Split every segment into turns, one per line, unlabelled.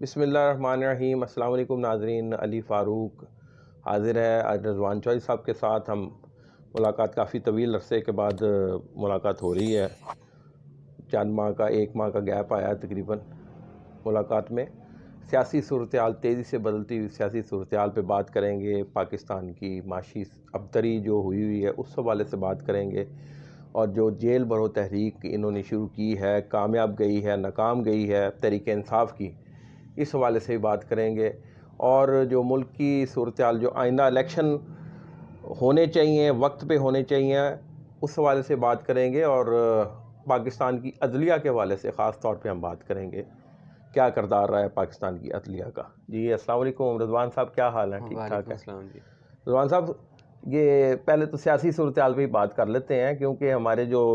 बिस्मिल्लाहिर्रहमानिर्रहीम। अस्सलाम वालेकुम नाज़रीन। अली फ़ारूक हाज़िर है। आज रज़वान चौधरी साहब के साथ हम मुलाकात काफ़ी तवील अरसे के बाद मुलाकात हो रही है। चंद माह का 1 माह का गैप आया तकरीबन मुलाकात में। सियासी सूरत-ए-हाल, तेज़ी से बदलती हुई सियासी सूरत-ए-हाल पे बात करेंगे। पाकिस्तान की माशी अबतरी जो हुई है उस हवाले से बात करेंगे, और जो जेल भरो तहरीक इन्होंने शुरू की है, कामयाब गई है, नाकाम गई है, तहरीक इंसाफ की, इस हवाले से भी बात करेंगे। और जो मुल्क की सूरत-ए-हाल, जो आइंदा इलेक्शन होने चाहिए, वक्त पे होने चाहिए, उस हवाले से बात करेंगे। और पाकिस्तान की अदलिया के हवाले से ख़ास तौर पे हम बात करेंगे, क्या किरदार रहा है पाकिस्तान की अदलिया का। जी अस्सलाम वालेकुम रिजवान साहब, क्या हाल है? ठीक ठाक है
जी।
रिजवान साहब, ये पहले तो सियासी सूरत-ए-हाल पे ही बात कर लेते हैं, क्योंकि हमारे जो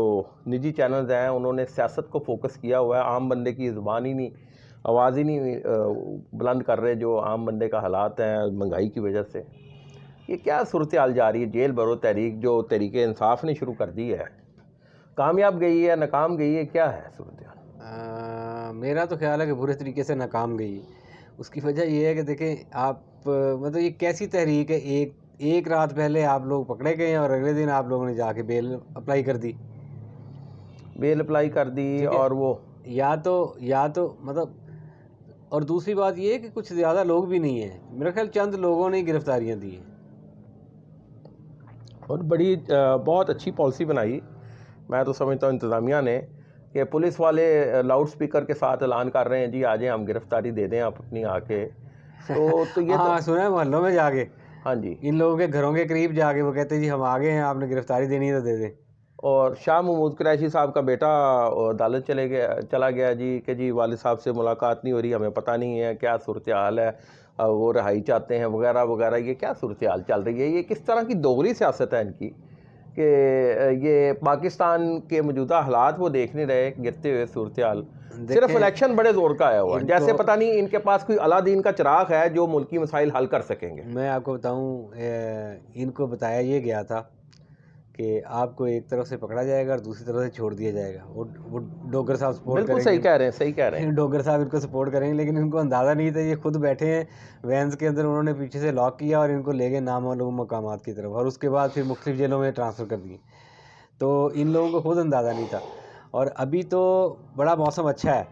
निजी चैनल्स हैं उन्होंने सियासत को फोकस किया हुआ है। आम बंदे की ज़ुबान ही नहीं, आवाज़ ही नहीं बुलंद कर रहे जो आम बंदे का हालात हैं महंगाई की वजह से। ये क्या सूरत-ए-हाल जा रही है? जेल भरो तहरीक जो तहरीक इंसाफ ने शुरू कर दी है, कामयाब गई है, नाकाम गई है, क्या है सूरत-ए-हाल?
मेरा तो ख्याल है कि बुरे तरीके से नाकाम गई। उसकी वजह ये है कि देखें आप, मतलब ये कैसी तहरीक है, एक रात पहले आप लोग पकड़े गए हैं और अगले दिन आप लोगों ने जाके बेल अप्लाई कर दी।
बेल अप्लाई कर दी,
ठीक है।
और वो
या तो मतलब, और दूसरी बात ये है कि कुछ ज़्यादा लोग भी नहीं हैं, मेरा ख्याल चंद लोगों ने गिरफ्तारियां दी हैं।
और बड़ी बहुत अच्छी पॉलिसी बनाई, मैं तो समझता हूँ इंतज़ामिया ने, कि पुलिस वाले लाउड स्पीकर के साथ ऐलान कर रहे हैं, जी आ जाएं, हम गिरफ्तारी दे दें आप अपनी आके। तो ये तो
हाँ, सुना है मोहल्लों में जाके,
हाँ जी।
इन लोगों के घरों के करीब जाके वो कहते हैं जी हम आ गए हैं, आपने गिरफ्तारी देनी है तो दे दें।
और शाह महमूद कुरैशी साहब का बेटा अदालत चला गया जी, कि जी वालिद साहब से मुलाकात नहीं हो रही, हमें पता नहीं है क्या सूरत-ए-हाल है, वो रिहाई चाहते हैं वगैरह वगैरह। ये क्या सूरत-ए-हाल चल रही है? ये किस तरह की दोगली सियासत है इनकी, कि ये पाकिस्तान के मौजूदा हालात वो देख नहीं रहे, गिरते हुए सूरत-ए-हाल। सिर्फ
देखें
इलेक्शन बड़े ज़ोर का आया हुआ है, जैसे
इनको,
पता नहीं इनके पास कोई अलादीन का चिराग है जो मुल्की मसाइल हल कर सकेंगे।
मैं आपको बताऊं, इनको बताया ये गया था कि आपको एक तरफ से पकड़ा जाएगा और दूसरी तरफ से छोड़ दिया जाएगा। वो डोगर साहब सपोर्ट
बिल्कुल
करेंगे,
सही कह रहे हैं, सही कह रहे हैं।
डोगर साहब इनको सपोर्ट करेंगे, लेकिन इनको अंदाज़ा नहीं था, ये खुद बैठे हैं वैन्स के अंदर, उन्होंने पीछे से लॉक किया और इनको ले गए नामालूम मकामात की तरफ, और उसके बाद फिर मुख्तलिफ जेलों में ट्रांसफ़र कर दिए। तो इन लोगों को खुद अंदाज़ा नहीं था। और अभी तो बड़ा मौसम अच्छा है,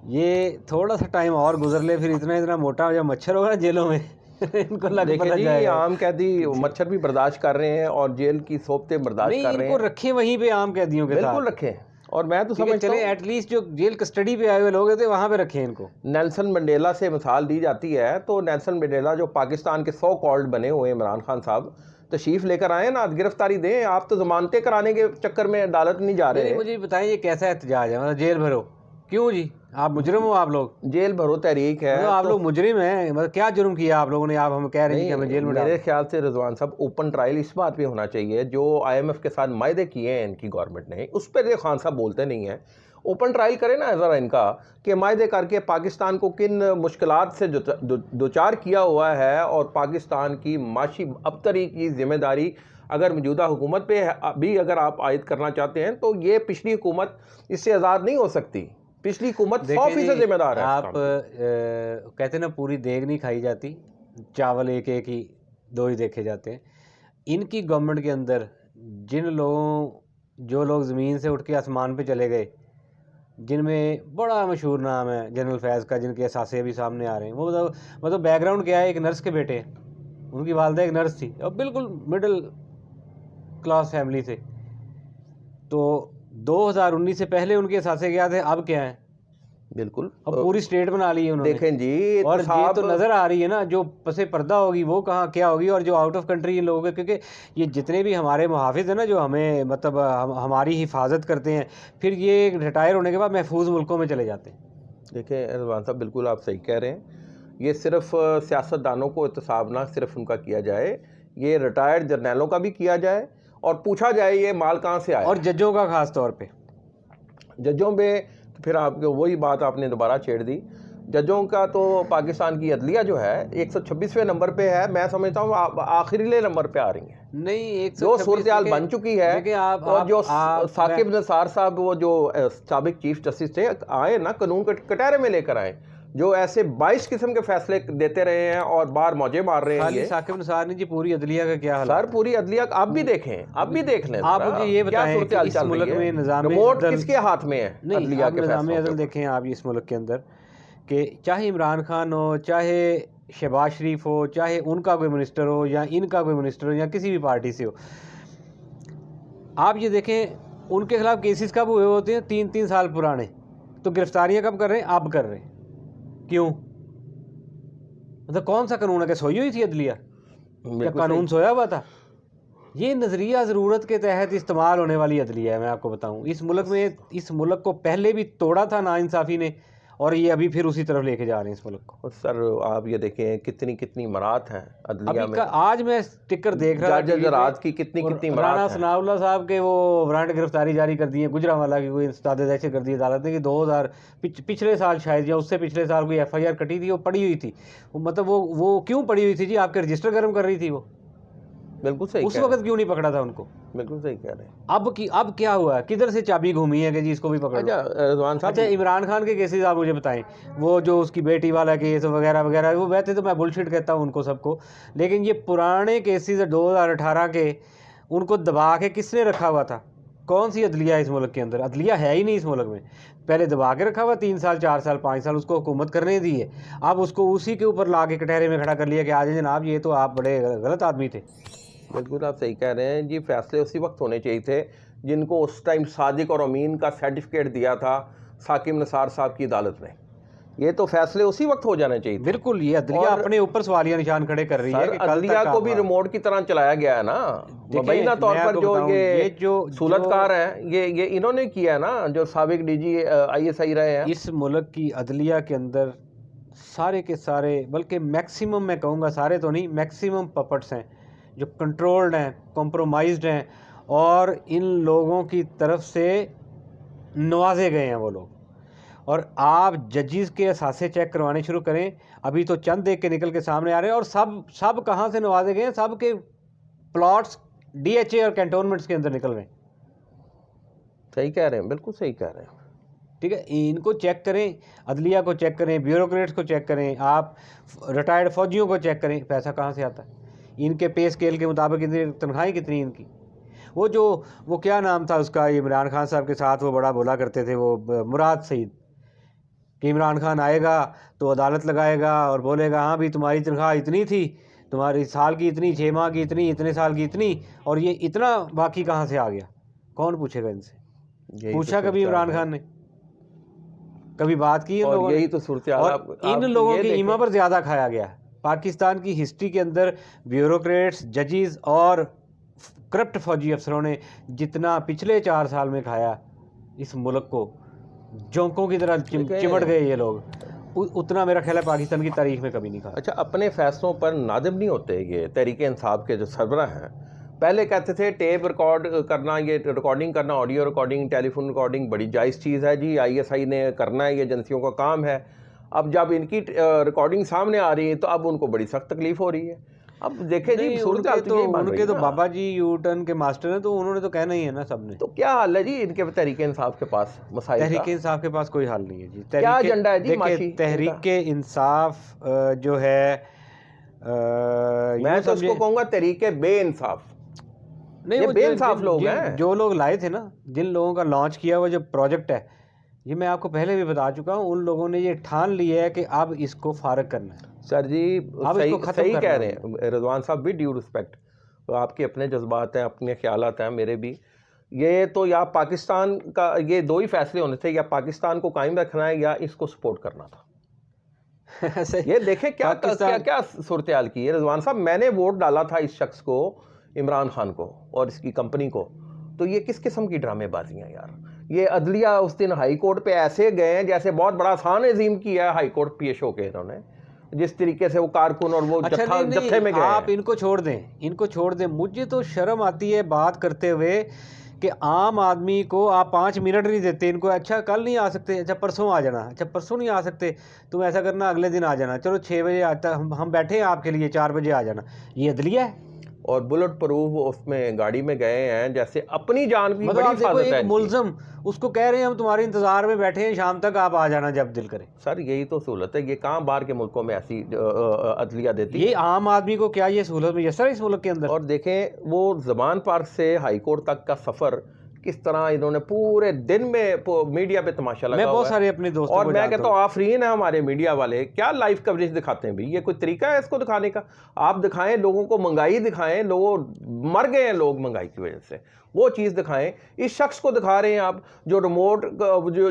ये थोड़ा सा टाइम और गुजर ले, फिर इतना इतना मोटा जब मच्छर होगा ना जेलों में इनको लग
देखें
पता
जी,
जाएगा।
आम कैदी मच्छर भी बर्दाश्त कर रहे हैं और जेल की सोबतें बर्दाश्त
नहीं,
कर रहे
इनको
हैं।
रखें वहीं पे आम कैदियों के
बिल्कुल
साथ,
रखें, और मैं तो
ठीक है,
समझता
चले
हूँ
एटलीस्ट जो जेल कस्टडी पे आए हुए लोग थे वहां पे रखें इनको।
नेल्सन मंडेला से मिसाल दी जाती है, तो नेल्सन मंडेला जो पाकिस्तान के सो कॉल्ड बने हुए इमरान खान साहब, तशरीफ़ लेकर आए ना, गिरफ्तारी दें। आप तो जमानतें कराने के चक्कर में अदालत नहीं जा
नहीं नहीं,
रहे।
मुझे बताएं ये कैसा एहतजाज है, मतलब जेल भरो क्यों जी? आप मुजरिम हो आप लोग,
जेल भरो तहरीक
मतलब
है
आप
तो
लोग मुजरिम हैं, मतलब क्या जुर्म किया आप लोगों ने? आप हमें कह रहे हैं कि हमें
नहीं,
जेल में डाल
मेरे
दो।
ख्याल से रिजवान साहब, ओपन ट्रायल इस बात पे होना चाहिए, जो IMF के साथ मायदे किए हैं इनकी गवर्नमेंट ने, उस पर ये खान साहब बोलते नहीं हैं। ओपन ट्रायल करें ना ज़रा इनका, कि मायदे करके पाकिस्तान को किन मुश्किलात से दो चार किया हुआ है, और पाकिस्तान की माशी अबतरी की जिम्मेदारी अगर मौजूदा हुकूमत पे भी अगर आप आयद करना चाहते हैं, तो ये पिछली हुकूमत इससे आज़ाद नहीं हो सकती। पिछली हुकूमत
देखिए
100%
जी,
जिम्मेदार है इस
आप
काम की।
कहते हैं ना पूरी देग नहीं खाई जाती, चावल एक एक ही दो ही देखे जाते हैं। इनकी गवर्नमेंट के अंदर जिन लोगों, जो लोग ज़मीन से उठ के आसमान पे चले गए, जिनमें बड़ा मशहूर नाम है जनरल फैज़ का, जिनके असासे अभी सामने आ रहे हैं, वो मतलब बैकग्राउंड क्या है, एक नर्स के बेटे हैं, उनकी वालदा एक नर्स थी और बिल्कुल मिडिल क्लास फैमिली से। तो 2019 से पहले उनके असासे क्या थे, अब क्या है?
बिल्कुल।
अब पूरी स्टेट बना ली है उन्होंने।
देखें जी,
और
तो
ये तो
साहब
नज़र आ रही है ना, जो पसे पर्दा होगी वो कहाँ क्या होगी, और जो आउट ऑफ कंट्री इन लोगों के, क्योंकि ये जितने भी हमारे मुहाफिज हैं ना, जो हमें मतलब हमारी हिफाजत करते हैं, फिर ये रिटायर होने के बाद महफूज मुल्कों में चले जाते हैं।
देखें रिजवान साहब, बिल्कुल आप सही कह रहे हैं। ये सिर्फ सियासतदानों को एहतसाब ना सिर्फ उनका किया जाए, ये रिटायर्ड जर्नैलों का भी किया जाए, और पूछा जाए ये माल कहाँ से आया
और
है।
जजों का खास तौर पे,
जजों पे तो फिर आपको वही बात आपने दोबारा छेड़ दी। जजों का तो पाकिस्तान की अदलिया जो है 126वें नंबर पे है, मैं समझता हूँ आखिरी नंबर पे आ रही है।
नहीं
जो
126,
सूरत-ए-हाल बन चुकी है,
देखिए
और जो
आप मैं
साकिब निसार साहब, वो जो साबिक चीफ जस्टिस थे, आए ना, कानून कटहरे में लेकर आए, जो ऐसे 22 किस्म के फैसले देते रहे हैं और बाहर मौजे मार रहे हैं
खाली
ये।
साकिब निसार नहीं जी, पूरी अदलिया का क्या हाल है?
सर पूरी अदलिया आप भी देखें, आप भी देख लें
आप
जरा,
मुझे ये
क्या
बताएं
सूरत
कि
हाल
इस
चल रही
मुल्क
है?
में निज़ाम
रिमोट
अदल
किसके हाथ में है
नहीं,
अदलिया
आप
के
निज़ाम
फैसलों के
अदल
ऊपर?
देखें आप इस मुल्क के अंदर कि चाहे इमरान खान हो, चाहे शहबाज शरीफ हो, चाहे उनका कोई मिनिस्टर हो या इनका कोई मिनिस्टर हो या किसी भी पार्टी से हो, आप ये देखें उनके खिलाफ केसेस कब हुए होते हैं? 3-3 साल पुराने। तो गिरफ्तारियां कब कर रहे हैं? अब कर रहे हैं। क्यों? मतलब कौन सा कानून है? क्या सोई हुई थी अदलिया? क्या
बिल्कुल
कानून
सही।
सोया हुआ था? ये नज़रिया ज़रूरत के तहत इस्तेमाल होने वाली अदलिया है। मैं आपको बताऊं, इस मुल्क में, इस मुल्क को पहले भी तोड़ा था नाइंसाफ़ी ने, और ये अभी फिर उसी तरफ लेके जा रहे हैं इस मुल्क को।
और सर आप ये देखें कितनी कितनी मरात हैं अदलिया
अभी
में।
का आज मैं स्टिकर देख रहा था
जज
टीवी पे,
रात की कितनी
और
कितनी
राणा
मरात हैं।
सनाउल्लाह साहब के वो वारंट गिरफ्तारी जारी कर दी है। गुजरांवाला की कोई इस्ताद दहशत कर दी अदालत ने कि 2000 पिछले साल शायद या उससे पिछले साल कोई FIR कटी थी, वो पड़ी हुई थी। मतलब वो क्यों पड़ी हुई थी जी? आपके रजिस्टर गर्म कर रही थी वो।
बिल्कुल सही
उस
कह रहे
वक्त क्यों नहीं पकड़ा था उनको?
हैं, बिल्कुल सही कह रहे हैं।
अब क्या हुआ? किधर से चाबी घूमी है कि जी इसको भी पकड़ लो?
अच्छा रिजवान साहब,
अच्छा, इमरान खान के केसेस आप मुझे बताएं, वो जो उसकी बेटी वाला केस वगैरह वगैरह, वो वैसे तो मैं बुलशिट कहता हूँ उनको सबको, लेकिन ये पुराने केसेस 2018 के, उनको दबा के किसने रखा हुआ था? कौन सी अदलिया है इस मुल्क के अंदर? अदलिया है ही नहीं इस मुल्क में। पहले दबा के रखा हुआ 3 साल 4 साल 5 साल उसको हुकूमत करने दी है। अब उसको उसी के ऊपर ला के कटहरे में खड़ा कर लिया कि आज जनाब ये तो आप बड़े गलत आदमी थे।
बिल्कुल आप सही कह रहे हैं जी। फैसले उसी वक्त होने चाहिए थे जिनको उस टाइम सादिक और अमीन का सर्टिफिकेट दिया था साकिब निसार साहब की अदालत ने। ये तो फैसले उसी वक्त हो जाने चाहिए थे।
बिल्कुल, ये अदलिया
और
अपने ऊपर सवालिया निशान खड़े कर रही है
सर
कि कल
अदलिया
तक
को भी रिमोट की तरह चलाया गया है ना। मुबैना तौर
मैं
पर
आपको
जो
बताऊं,
ये
जो
सूलतकार है ये इन्होंने किया है ना, जो साबिक DG ISI रहे हैं।
इस मुल्क की अदलिया के अंदर सारे के सारे, बल्कि मैक्सिमम, मैं कहूँगा सारे तो नहीं, मैक्सिमम पपट्स हैं जो कंट्रोल्ड हैं, कॉम्प्रोमाइज्ड हैं, और इन लोगों की तरफ से नवाजे गए हैं वो लोग। और आप जजिस के असासे चेक करवाने शुरू करें, अभी तो चंद देख के निकल के सामने आ रहे हैं, और सब कहाँ से नवाजे गए हैं? सब के प्लॉट्स DHA और कैंटोनमेंट्स के अंदर निकल रहे हैं।
सही कह रहे हैं, बिल्कुल सही कह रहे हैं।
ठीक है, इनको चेक करें, अदलिया को चेक करें, ब्यूरोक्रेट्स को चेक करें, आप रिटायर्ड फौजियों को चेक करें, पैसा कहाँ से आता है? इनके पे स्केल के मुताबिक इनकी तनख्वाहें कितनी इनकी? वो क्या नाम था उसका, इमरान खान साहब के साथ वो बड़ा बोला करते थे, वो मुराद सईद, कि इमरान खान आएगा तो अदालत लगाएगा और बोलेगा हाँ भी तुम्हारी तनख्वाह इतनी थी, तुम्हारी साल की इतनी, 6 माह की इतनी, इतने साल की इतनी, और ये इतना बाकी कहाँ से आ गया? कौन पूछेगा इनसे? पूछा कभी इमरान खान ने? कभी बात की इन लोगों ने?
यही तो सूरत हाल।
और इन लोगों की ईमा पर ज़्यादा खाया गया। पाकिस्तान की हिस्ट्री के अंदर ब्यूरोक्रेट्स, जजेस और करप्ट फौजी अफसरों ने जितना पिछले 4 साल में खाया इस मुल्क को, जोंकों की तरह चिमट गए ये लोग, उतना मेरा ख्याल है पाकिस्तान की तारीख में कभी नहीं खाया।
अच्छा, अपने फैसलों पर नादिम नहीं होते ये तहरीक इंसाफ के जो सरबराह हैं? पहले कहते थे टेप रिकॉर्ड करना, ये रिकॉर्डिंग करना, ऑडियो रिकॉर्डिंग, टेलीफोन रिकॉर्डिंग बड़ी जायज़ चीज़ है जी, ISI ने करना है, ये एजेंसियों का काम है। अब जब इनकी रिकॉर्डिंग सामने आ रही है तो अब उनको बड़ी सख्त तकलीफ हो रही है। अब देखें जी, सूरत हाल तो यही बन रही
उनके
है
तो
ना।
बाबा जी U-टर्न के मास्टर हैं, तो उन्होंने तो कहना ही है ना सबने।
तो क्या हाल है जी इनके तहरीक इंसाफ के पास मसाइल का?
तहरीक इंसाफ के पास कोई हल नहीं है जी।
क्या एजेंडा है जी
देखिए,
माशी
तहरीक इंसाफ जो है,
मैं तो उसको कहूँगा तहरीक बेइंसाफ।
नहीं,
ये
वो
बेइंसाफ लोग हैं।
जो लोग लाए थे ना, जिन लोगों का लॉन्च किया हुआ जो प्रोजेक्ट है, ये मैं आपको पहले भी बता चुका हूँ, उन लोगों ने ये ठान लिया है कि अब इसको फारग करना है।
सर जी सही कह रहे हैं रिजवान साहब, भी ड्यू रिस्पेक्ट, तो आपके अपने जज्बात हैं, अपने ख्यालात हैं, मेरे भी। ये तो या पाकिस्तान का, ये 2 ही फैसले होने थे, या पाकिस्तान को कायम रखना है या इसको सपोर्ट करना था। ये देखें क्या सूरत हाल की है रिजवान साहब। मैंने वोट डाला था इस शख्स को, इमरान खान को और इसकी कंपनी को, तो ये किस किस्म की ड्रामेबाजियाँ यार। ये अदलिया उस दिन हाई कोर्ट पे ऐसे गए हैं जैसे बहुत बड़ा आसान अजीम किया है हाई कोर्ट पेश होके इन्होंने, जिस तरीके से वो कारकुन और वो जत्थे में गए।
आप इनको छोड़ दें, मुझे तो शर्म आती है बात करते हुए कि आम आदमी को आप 5 मिनट नहीं देते इनको। अच्छा कल नहीं आ सकते, अच्छा परसों आ जाना, अच्छा परसों नहीं आ सकते, तुम ऐसा करना अगले दिन आ जाना, चलो 6 बजे आता, हम बैठे हैं आपके लिए, 4 बजे आ जाना। ये अदलिया है?
और बुलेट प्रूफ उसमें गाड़ी में गए हैं, जैसे अपनी जान की
मतलब
बड़ी
आप देखो,
हिफाजत है
एक
इनकी।
मुलजम उसको कह रहे हैं हम तुम्हारे इंतजार में बैठे हैं, शाम तक आप आ जाना जब दिल करे।
सर यही तो सहूलत है, ये कहाँ बाहर के मुल्कों में ऐसी अदलिया देती
ये
है।
आम आदमी को क्या ये सहूलत मुयसर है इस मुल्क के अंदर?
और देखें वो ज़मान पार्क से हाई कोर्ट तक का सफ़र किस तरह इन्होंने पूरे दिन में मीडिया पे तमाशा लगा
मैं
हुआ
बहुत
है।
सारे अपने दोस्तों
और
को
मैं
जानता
कहता हूँ आफरीन है हमारे मीडिया वाले, क्या लाइव कवरेज दिखाते हैं भाई, ये कोई तरीका है इसको दिखाने का? आप दिखाएं, लोगों को महंगाई दिखाएं, लोग मर गए हैं लोग महंगाई की वजह से, वो चीज़ दिखाएं। इस शख्स को दिखा रहे हैं आप जो रिमोट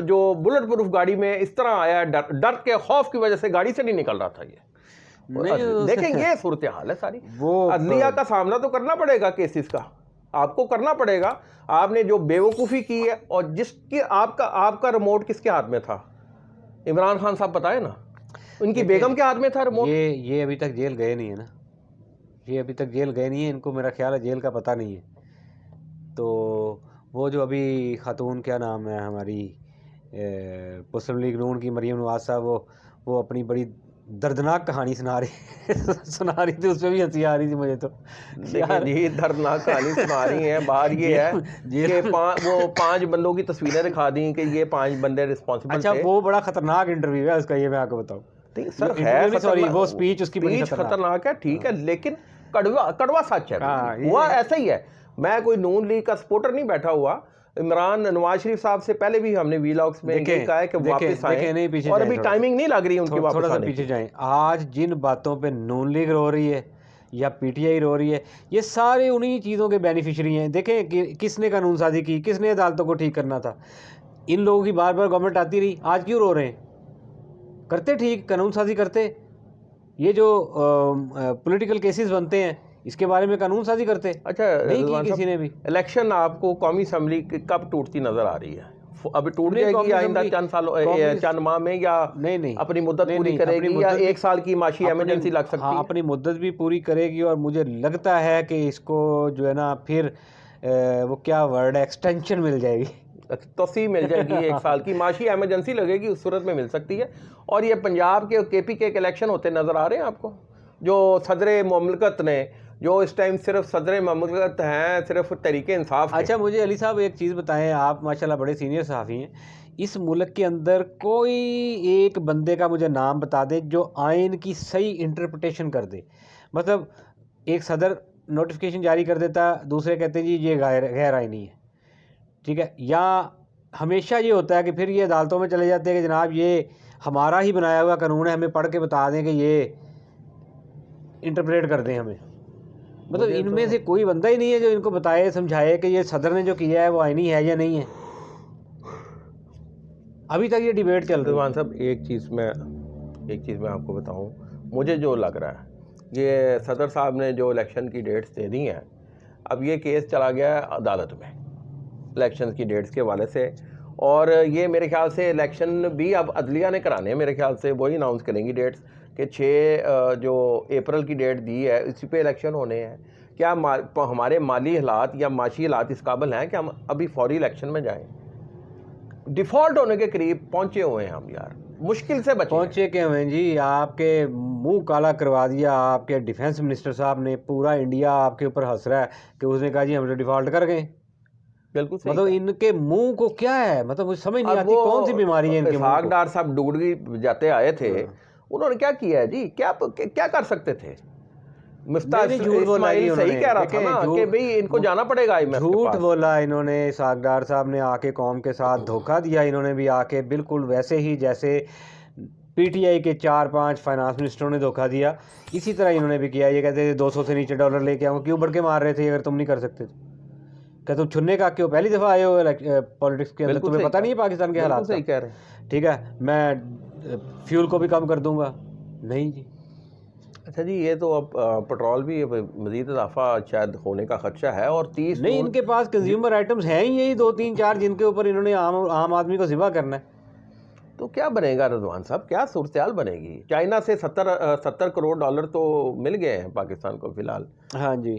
जो बुलेट प्रूफ गाड़ी में इस तरह आया, डर के खौफ की वजह से गाड़ी से नहीं निकल रहा था ये।
नहीं
देखें ये सूरत हाल है सारी।
वो
अदलिया का सामना तो करना पड़ेगा, केसेस का आपको करना पड़ेगा। आपने जो बेवकूफ़ी की है, और जिसकी आपका रिमोट किसके हाथ में था? इमरान खान साहब बताए ना, उनकी बेगम के हाथ में था रिमोट।
ये अभी तक जेल गए नहीं है ना, ये अभी तक जेल गए नहीं है, इनको मेरा ख्याल है जेल का पता नहीं है। तो वो जो अभी खातून, क्या नाम है हमारी, मुस्लिम लीग नून की मरीम नवाज साहब, वो अपनी बड़ी दर्दनाक कहानी सुना रही थी, उसमें भी हंसी आ रही थी मुझे तो।
देखिए जी, दर्दनाक कहानी सुना रही हैं। बाहर ये है कि वो 5 बंदों की तस्वीरें दिखा दी कि ये 5 बंदे रिस्पॉन्सिबल
अच्छा,
थे।
वो बड़ा खतरनाक इंटरव्यू है उसका, ये मैं आपको बताऊं।
नहीं सर है,
सॉरी, वो स्पीच उसकी बड़ी
खतरनाक है, ठीक है, लेकिन कड़वा सच है।
हाँ,
हुआ ऐसा ही है। मैं कोई नून लीग का सपोर्टर नहीं बैठा हुआ। इमरान नवाज शरीफ साहब से पहले भी हमने वीलॉग्स में यही कहा है कि वापस आए, और अभी टाइमिंग नहीं लग रही उनकी वापस
थोड़ा सा
आने
पीछे
की।
जाएं। आज जिन बातों पे नून लीग रो रही है या पीटीआई रो रही है, ये सारे उन्हीं चीज़ों के बेनिफिशियरी हैं। देखें कि किसने कानून साजी की, किसने अदालतों को ठीक करना था। इन लोगों की बार बार गवर्नमेंट आती रही, आज क्यों रो रहे हैं? करते ठीक, कानून साजी करते। ये जो पॉलिटिकल केसेस बनते हैं, इसके बारे में कानून साजी करते।
अच्छा,
नहीं की किसी ने भी।
इलेक्शन आपको कौमी असम्बली कब टूटती नजर आ रही है? अभी टूट जाएगी आइंदा चंद माह में, या
नहीं
अपनी मुद्दत पूरी करेगी, या 1 साल की माशी इमरजेंसी लग सकती है?
अपनी मुद्दत भी पूरी करेगी, और मुझे लगता है कि इसको जो है ना फिर वो क्या वर्ड है, एक्सटेंशन मिल जाएगी,
तोसी मिल जाएगी। 1 साल की माशी इमरजेंसी लगेगी, उस सूरत में मिल सकती है। और ये पंजाब के केपी के इलेक्शन होते नज़र आ रहे हैं आपको, जो सदर मुमलकत ने, जो इस टाइम सिर्फ सदर मुमलकत हैं, सिर्फ तरीके इंसाफ।
अच्छा, मुझे अली साहब एक चीज़ बताएं, आप माशाल्लाह बड़े सीनियर सहाफ़ी हैं, इस मुल्क के अंदर कोई एक बंदे का मुझे नाम बता दे जो आइन की सही इंटरप्रिटेशन कर दे। मतलब एक सदर नोटिफिकेशन जारी कर देता, दूसरे कहते हैं जी ये गैर आइनी है, ठीक है, या हमेशा ये होता है कि फिर ये अदालतों में चले जाते हैं कि जनाब ये हमारा ही बनाया हुआ कानून है, हमें पढ़ के बता दें कि ये इंटरप्रेट कर दें हमें। मतलब इनमें से कोई बंदा ही नहीं है जो इनको बताए, समझाए कि ये सदर ने जो किया है वो आईनी है या नहीं है। अभी तक ये डिबेट चल रही है।
रिजवान साहब, एक चीज़ मैं आपको बताऊं, मुझे जो लग रहा है, ये सदर साहब ने जो इलेक्शन की डेट्स दे दी हैं, अब ये केस चला गया अदालत में इलेक्शन की डेट्स के हवाले से, और ये मेरे ख्याल से इलेक्शन भी अब अदलिया ने कराने हैं। मेरे ख्याल से वही अनाउंस करेंगी डेट्स कि 6 जो अप्रैल की डेट दी है, इसी पे इलेक्शन होने हैं। क्या हमारे माली हालात या माशी हालात इस काबिल हैं कि हम अभी फौरी इलेक्शन में जाएं? डिफ़ॉल्ट होने के करीब पहुंचे हुए हैं हम यार, मुश्किल से बचे
पहुंचे के हुए जी। आपके मुंह काला करवा दिया आपके डिफेंस मिनिस्टर साहब ने, पूरा इंडिया आपके ऊपर हंस रहा है कि उसने कहा जी हम तो डिफ़ॉल्ट कर गए।
बिल्कुल सही।
मतलब इनके मुंह को क्या है, मतलब मुझे समझ नहीं आती कौन सी बीमारी है इनके मुंह को।
डार साहब डुगडगी जाते आए थे, उन्होंने क्या किया है जी? क्या कर सकते थे?
झूठ बोला
सही कह रहा था ना कि भाई इनको जाना पड़ेगा IMF के पास।
झूठ बोला इन्होंने। सागदार साहब ने आके कौम के साथ धोखा दिया। इन्होंने भी आके बिल्कुल वैसे ही जैसे पीटीआई के 4-5 फाइनेंस मिनिस्टरों ने धोखा दिया, इसी तरह इन्होंने भी किया। ये कहते थे 200 से नीचे डॉलर लेके आऊँगा, क्यों बढ़ के मार रहे थे अगर तुम नहीं कर सकते? क्या तुम छुनने का क्यों पहली दफ़ा आए हो पॉलिटिक्स के अंदर? तुम्हें पता नहीं है पाकिस्तान के हालात?
सही कह रहे हैं।
ठीक है, मैं फ्यूल को भी कम कर दूंगा। नहीं जी।
अच्छा जी, ये तो अब पेट्रोल भी मज़ीद इजाफा शायद होने का खदशा है, और 30
नहीं, इनके पास कंज्यूमर आइटम्स हैं ही यही 2-3-4 जिनके ऊपर इन्होंने आम आदमी को ज़िबा करना है।
तो क्या बनेगा रिजवान साहब, क्या सूरत हाल बनेगी? चाइना से 70 करोड़ डॉलर तो मिल गए हैं पाकिस्तान को फ़िलहाल।
हाँ जी,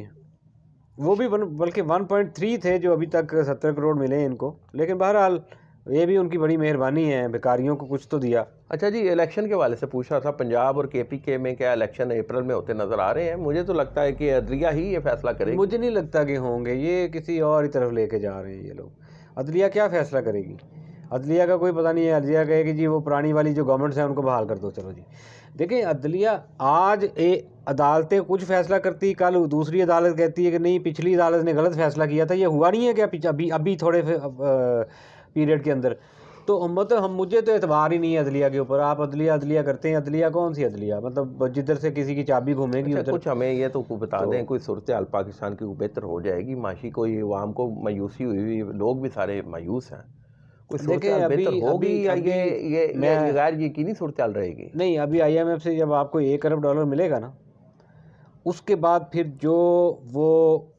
वो भी बल्कि 1.3 थे जो अभी तक 70 करोड़ मिले हैं इनको। लेकिन बहरहाल ये भी उनकी बड़ी मेहरबानी है, भिखारियों को कुछ तो दिया।
अच्छा जी, इलेक्शन के वाले से पूछ रहा था, पंजाब और KPK में क्या इलेक्शन अप्रैल में होते नज़र आ रहे हैं? मुझे तो लगता है कि अदलिया ही ये फैसला करेगी।
मुझे नहीं लगता कि होंगे, ये किसी और ही तरफ लेके जा रहे हैं ये लोग। अदलिया क्या फैसला करेगी? अदलिया का कोई पता नहीं है। अदलिया कहेगी जी वो पुरानी वाली जो गवर्नमेंट्स हैं उनको बहाल कर दो, चलो जी। देखिए अदलिया आज अदालतें कुछ फैसला करती, कल दूसरी अदालत कहती है कि नहीं पिछली अदालत ने गलत फैसला किया था। ये हुआ नहीं है क्या अभी अभी थोड़े पीरियड के अंदर? तो मतलब हम मुझे तो एतबार ही नहीं है अदलिया के ऊपर। आप अदलिया अदलिया करते हैं, अदलिया कौन सी अदलिया? मतलब जिधर से किसी की चाबी घूमेगी
अच्छा,
उधर।
कुछ हमें ये तो बता
तो
दें, कोई सूरत हाल पाकिस्तान की बेहतर हो जाएगी? माशी कोई अवाम को मायूसी हुई, लोग भी सारे मायूस हैं, कोई सूरत
देखें
हाल बेहतर
अभी
होगी
अभी
या
अभी
ये
मैं
गैर यकीनी सूरत हाल रहेगी?
नहीं, अभी IMF से जब आपको $1 अरब मिलेगा ना, उसके बाद फिर जो वो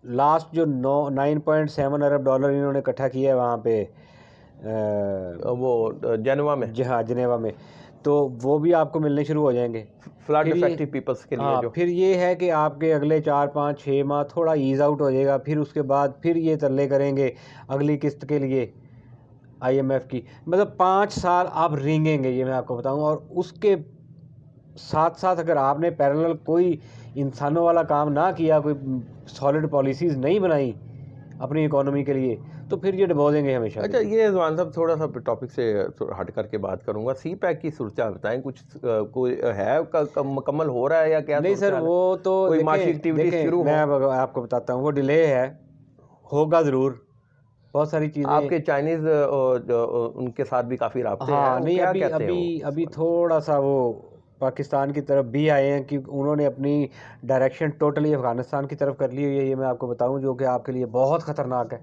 लास्ट जो 9.7 अरब डॉलर इन्होंने इकट्ठा किया है वहाँ पे
वो जेनेवा में,
जहाँ जिनेवा में, तो वो भी आपको मिलने शुरू हो जाएंगे।
फ्लड
फिर ये
इफेक्टेड पीपल्स के लिए
हाँ,
जो
फिर ये है कि आपके अगले 4 5 6 माह थोड़ा ईज आउट हो जाएगा। फिर उसके बाद फिर ये तरले करेंगे अगली किस्त के लिए IMF की। मतलब 5 साल आप रेंगेंगे, ये मैं आपको बताऊं। और उसके साथ साथ अगर आपने पैरेलल कोई इंसानों वाला काम ना किया, कोई सॉलिड पॉलिसीज़ नहीं बनाई अपनी इकोनॉमी के लिए, तो फिर ये डुबो देंगे हमेशा
अच्छा,
के लिए।
ये जवान साहब थोड़ा सा टॉपिक से हट करके बात करूंगा। CPEC की सूरत हाल बताएं, कुछ कोई है मुकम्मल हो रहा है या क्या
नहीं
सूरत
सर,
हाल है?
वो तो
कोई माशी
देखें
एक्टिविटीज
देखें
शुरू
मैं
हो?
अब आपको बताता हूँ, वो डिले है, होगा ज़रूर। बहुत सारी चीज़ें।
आपके चाइनीज़ उनके साथ भी काफ़ी राब्ते हैं,
हाँ
वो
नहीं,
क्या
अभी
कहते हैं
अभी
वो इस
अभी
बारे में?
थोड़ा सा वो पाकिस्तान की तरफ भी आए हैं कि उन्होंने अपनी डायरेक्शन टोटली अफ़गानिस्तान की तरफ कर ली हुई है। ये मैं आपको बताऊं, जो कि आपके लिए बहुत ख़तरनाक है।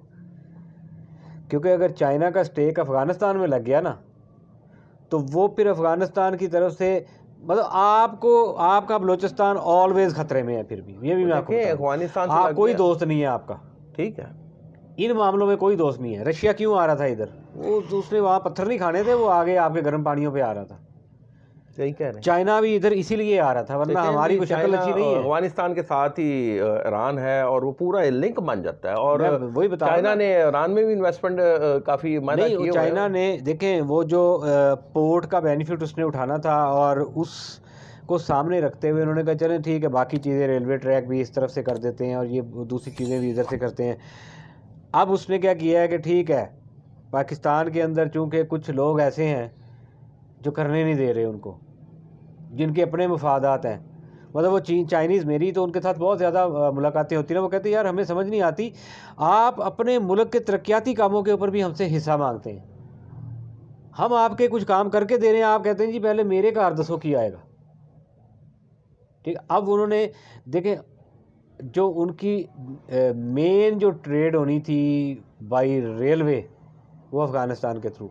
क्योंकि अगर चाइना का स्टेक अफ़गानिस्तान में लग गया ना, तो वो फिर अफ़गानिस्तान की तरफ से मतलब आपको आपका बलूचिस्तान ऑलवेज ख़तरे में है। फिर भी ये भी
तो
मैं आपको
देखिए,
बता
अफगानिस्तान से
दूँ,
लग
कोई
गया,
दोस्त नहीं है आपका
ठीक है।
इन मामलों में, कोई दोस्त नहीं है। रशिया क्यों आ रहा था इधर? वो उसने वहाँ पत्थर नहीं खाने थे, वो आगे आपके गर्म पानियों पे आ रहा था।
सही कह रहे हैं।
चाइना भी इधर इसीलिए आ रहा था, वरना
देखें
हमारी
जी,
कोई शक्ल
चाइना
अच्छी नहीं है।
अफगानिस्तान के साथ ही ईरान है और वो पूरा लिंक बन जाता है। और
मैं वही बता रहा हूँ
चाइना
ना।
ने ईरान में भी इन्वेस्टमेंट काफ़ी मायदा
नहीं, वो
किए हुए
चाइना
हैं।
ने देखें वो जो पोर्ट का बेनिफिट उसने उठाना था, और उस को सामने रखते हुए उन्होंने कहा चलें ठीक है, बाकी चीज़ें रेलवे ट्रैक भी इस तरफ से कर देते हैं और ये दूसरी चीज़ें भी इधर से करते हैं। अब उसने क्या किया है कि ठीक है, पाकिस्तान के अंदर चूंकि कुछ लोग ऐसे हैं जो करने नहीं दे रहे उनको, जिनके अपने मफादात हैं। मतलब वो चाइनीज़, मेरी तो उनके साथ बहुत ज़्यादा मुलाकातें होती हैं। वो कहते हैं यार हमें समझ नहीं आती, आप अपने मुल्क के तरक्याती कामों के ऊपर भी हमसे हिस्सा मांगते हैं। हम आपके कुछ काम करके दे रहे हैं, आप कहते हैं जी पहले मेरे कार दसो की आएगा। ठीक है, अब उन्होंने देखें जो उनकी मेन जो ट्रेड होनी थी बाई रेलवे, वो अफ़गानिस्तान के थ्रू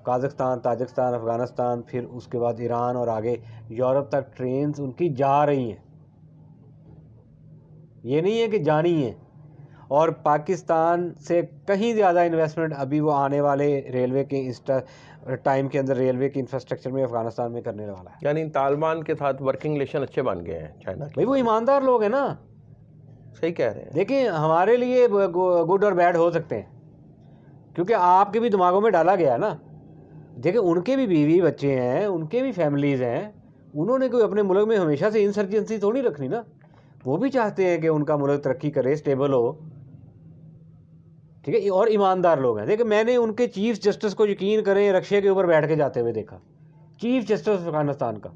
काज़ाख्स्तान, ताजिकिस्तान, अफ़गानिस्तान, फिर उसके बाद ईरान और आगे यूरोप तक ट्रेन्स उनकी जा रही हैं। ये नहीं है कि जानी है। और पाकिस्तान से कहीं ज़्यादा इन्वेस्टमेंट अभी वो आने वाले रेलवे के टाइम के अंदर रेलवे की इंफ्रास्ट्रक्चर में अफ़गानिस्तान में करने वाला है।
यानी तालिबान के साथ वर्किंग रिलेशन अच्छे बन गए हैं चाइना के।
भाई वो ईमानदार लोग हैं ना।
सही कह रहे हैं।
देखिए हमारे लिए गुड और बैड हो सकते हैं, क्योंकि आपके भी दिमागों में डाला गया ना। देखिए उनके भी बीवी बच्चे हैं, उनके भी फैमिलीज़ हैं। उन्होंने कोई अपने मुल्क में हमेशा से इंसर्जेंसी थोड़ी रखनी ना। वो भी चाहते हैं कि उनका मुल्क तरक्की करे, स्टेबल हो। ठीक है, और ईमानदार लोग हैं। देखिए मैंने उनके चीफ जस्टिस को, यकीन करें, रक्शे के ऊपर बैठ के जाते हुए देखा। चीफ जस्टिस अफगानिस्तान का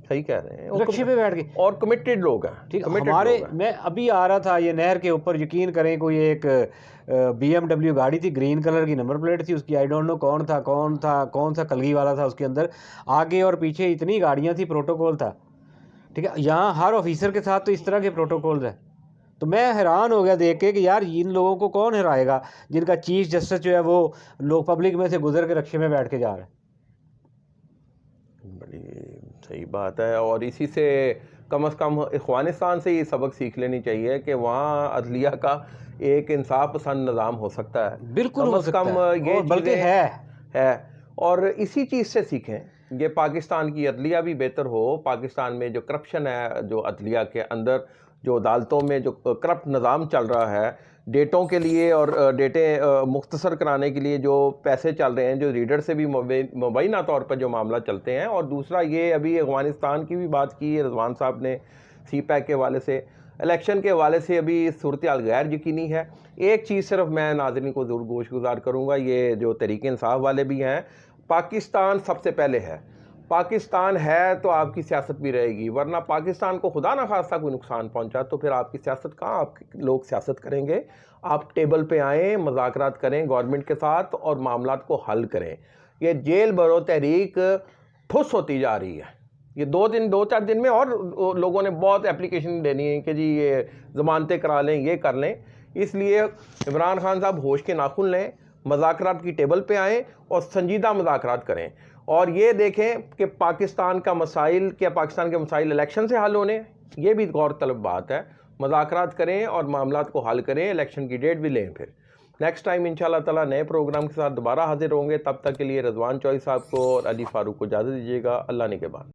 सही कह रहे हैं।
रक्शे पे बैठ के,
और कमिटेड लोग हैं।
ठीक।
committed
हमारे
लोग हैं।
मैं अभी आ रहा था ये नहर के ऊपर, यकीन करें, कोई एक BMW गाड़ी थी, ग्रीन कलर की नंबर प्लेट थी उसकी। आई डोंट नो कौन सा कलगी वाला था उसके अंदर। आगे और पीछे इतनी गाड़ियाँ थी, प्रोटोकॉल था। ठीक है, यहाँ हर ऑफिसर के साथ तो इस तरह के प्रोटोकॉल्स हैं। तो मैं हैरान हो गया देख के कि यार इन लोगों को कौन हराएगा, जिनका चीफ जस्टिस जो है वो लोग पब्लिक में से गुजर के रक्शे में बैठ के जा रहे हैं।
बड़ी सही बात है। और इसी से कम अफ़गानिस्तान से ये सबक सीख लेनी चाहिए कि वहाँ अदलिया का एक इंसाफ पसंद निज़ाम हो सकता है।
बिल्कुल हो सकता है,
ये
और बल्कि
है। और इसी चीज़ से सीखें, ये पाकिस्तान की अदलिया भी बेहतर हो। पाकिस्तान में जो करप्शन है, जो अदलिया के अंदर, जो अदालतों में जो करप्ट निज़ाम चल रहा है, डेटों के लिए और डेटे मुख्तसर कराने के लिए जो पैसे चल रहे हैं, जो रीडर से भी मुबैना तौर पर जो मामला चलते हैं। और दूसरा ये अभी अफ़गानिस्तान की भी बात की है रिजवान साहब ने सी पैक के हवाले से, इलेक्शन के हवाले से अभी सूरत हाल गैर यकीनी है। एक चीज़ सिर्फ मैं नाज़रीन को ज़रूर गोशगुजार करूँगा, ये जो तहरीक इंसाफ वाले भी हैं, पाकिस्तान सबसे पहले है। पाकिस्तान है तो आपकी सियासत भी रहेगी, वरना पाकिस्तान को खुदा ना खास्ता कोई नुकसान पहुंचा तो फिर आपकी सियासत कहाँ, आप लोग सियासत करेंगे। आप टेबल पे आएँ, मुज़ाकरात करें गवर्नमेंट के साथ और मामलात को हल करें। ये जेल भरो तहरीक ठुस होती जा रही है। ये 2-4 दिन में और लोगों ने बहुत एप्लीकेशन देनी है कि जी ये ज़मानतें करा लें, ये कर लें। इसलिए इमरान खान साहब होश के नाखुन लें, मुज़ाकरात की टेबल पे आएँ और संजीदा मुज़ाकरात करें। और ये देखें कि पाकिस्तान का मसाइल, क्या पाकिस्तान के मसाइल इलेक्शन से हल होने, ये भी गौर तलब बात है। मुज़ाकरात करें और मामलात को हल करें, इलेक्शन की डेट भी लें। फिर नेक्स्ट टाइम इंशाल्लाह ताला नए प्रोग्राम के साथ दोबारा हाजिर होंगे। तब तक के लिए रिजवान चौधरी साहब को और अली फ़ारूक को इजाज़त दीजिएगा। अल्लाह ने के बाद।